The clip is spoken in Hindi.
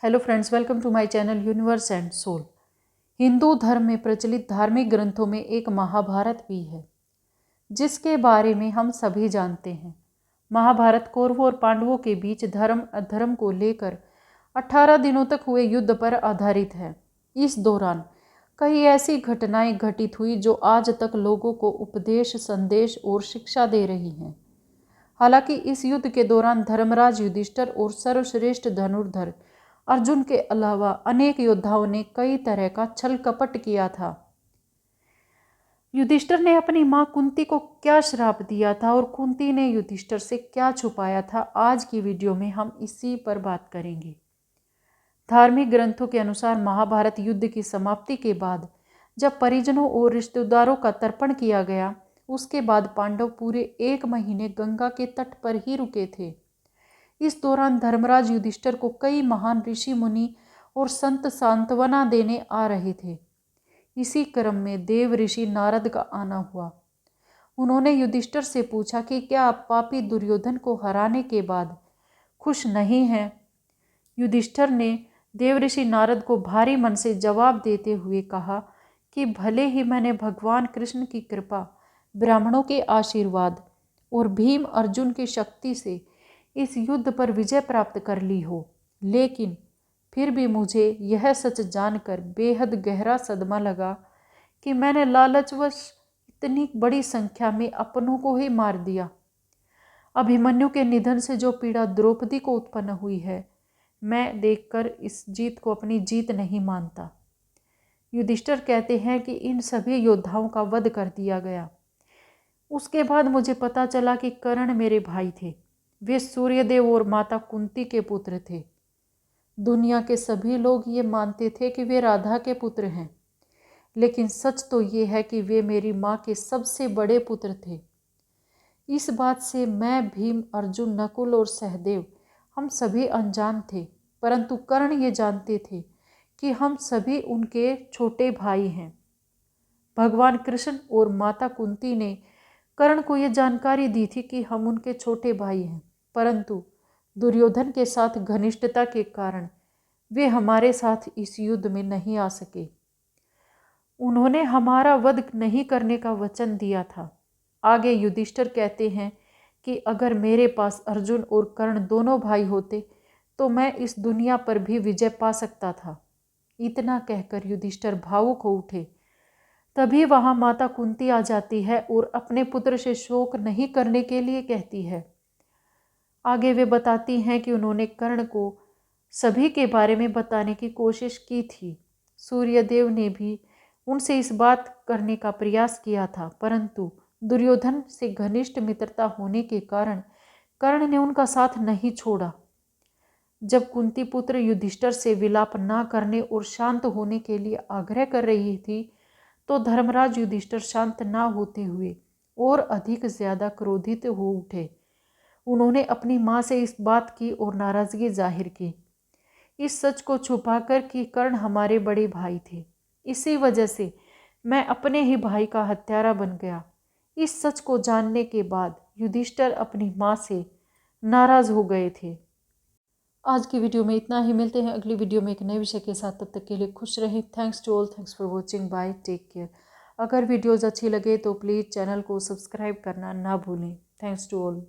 Hello friends, welcome to my channel universe and soul. Hindu धर्म में प्रचलित धार्मिक ग्रंथों में एक महाभारत भी है, जिसके बारे में हम सभी जानते हैं। महाभारत कौरवों और पांडवों के बीच धर्म अधर्म को लेकर 18 दिनों तक हुए युद्ध पर आधारित है। इस दौरान कई ऐसी घटनाएं घटित हुई जो आज तक लोगों को उपदेश, संदेश और शिक्षा दे रही हैं। हालांकि इस युद्ध के दौरान धर्मराज युधिष्ठिर और सर्वश्रेष्ठ धनुर्धर अर्जुन के अलावा अनेक योद्धाओं ने कई तरह का छल कपट किया था। युधिष्ठिर ने अपनी मां कुंती को क्या श्राप दिया था और कुंती ने युधिष्ठिर से क्या छुपाया था, आज की वीडियो में हम इसी पर बात करेंगे। धार्मिक ग्रंथों के अनुसार महाभारत युद्ध की समाप्ति के बाद जब परिजनों और रिश्तेदारों का तर्पण किया गया, उसके बाद पांडव पूरे 1 महीने गंगा के तट पर ही रुके थे। इस दौरान धर्मराज युधिष्ठिर को कई महान ऋषि मुनि और संत सांत्वना देने आ रहे थे। इसी क्रम में देव ऋषि नारद का आना हुआ। उन्होंने युधिष्ठिर से पूछा कि क्या आप पापी दुर्योधन को हराने के बाद खुश नहीं हैं? युधिष्ठिर ने देव ऋषि नारद को भारी मन से जवाब देते हुए कहा कि भले ही मैंने भगवान कृष्ण की कृपा, ब्राह्मणों के आशीर्वाद और भीम अर्जुन की शक्ति से इस युद्ध पर विजय प्राप्त कर ली हो, लेकिन फिर भी मुझे यह सच जानकर बेहद गहरा सदमा लगा कि मैंने लालचवश इतनी बड़ी संख्या में अपनों को ही मार दिया। अभिमन्यु के निधन से जो पीड़ा द्रौपदी को उत्पन्न हुई है, मैं देखकर इस जीत को अपनी जीत नहीं मानता। युधिष्ठिर कहते हैं कि इन सभी योद्धाओं का वध कर दिया गया। उसके बाद मुझे पता चला कि कर्ण मेरे भाई थे। वे सूर्यदेव और माता कुंती के पुत्र थे। दुनिया के सभी लोग ये मानते थे कि वे राधा के पुत्र हैं, लेकिन सच तो ये है कि वे मेरी माँ के सबसे बड़े पुत्र थे। इस बात से मैं, भीम, अर्जुन, नकुल और सहदेव हम सभी अनजान थे, परंतु कर्ण ये जानते थे कि हम सभी उनके छोटे भाई हैं। भगवान कृष्ण और माता कुंती ने कर्ण को यह जानकारी दी थी कि हम उनके छोटे भाई हैं, परंतु दुर्योधन के साथ घनिष्ठता के कारण वे हमारे साथ इस युद्ध में नहीं आ सके। उन्होंने हमारा वध नहीं करने का वचन दिया था। आगे युधिष्ठिर कहते हैं कि अगर मेरे पास अर्जुन और कर्ण दोनों भाई होते तो मैं इस दुनिया पर भी विजय पा सकता था। इतना कहकर युधिष्ठिर भावुक हो उठे। तभी वहां माता कुंती आ जाती है और अपने पुत्र से शोक नहीं करने के लिए कहती है। आगे वे बताती हैं कि उन्होंने कर्ण को सभी के बारे में बताने की कोशिश की थी। सूर्यदेव ने भी उनसे इस बात करने का प्रयास किया था, परंतु दुर्योधन से घनिष्ठ मित्रता होने के कारण कर्ण ने उनका साथ नहीं छोड़ा। जब कुंती पुत्र युधिष्ठिर से विलाप ना करने और शांत होने के लिए आग्रह कर रही थी, तो धर्मराज युधिष्ठिर शांत ना होते हुए और अधिक ज्यादा क्रोधित हो उठे। उन्होंने अपनी माँ से इस बात की और नाराजगी जाहिर की, इस सच को छुपाकर कि कर्ण हमारे बड़े भाई थे। इसी वजह से मैं अपने ही भाई का हत्यारा बन गया। इस सच को जानने के बाद युधिष्ठिर अपनी माँ से नाराज हो गए थे। आज की वीडियो में इतना ही। मिलते हैं अगली वीडियो में एक नए विषय के साथ। तब तक के लिए खुश रहें। Thanks to all, thanks for watching, bye, take care. अगर वीडियोज़ अच्छी लगे तो प्लीज़ चैनल को सब्सक्राइब करना ना भूलें। Thanks to all.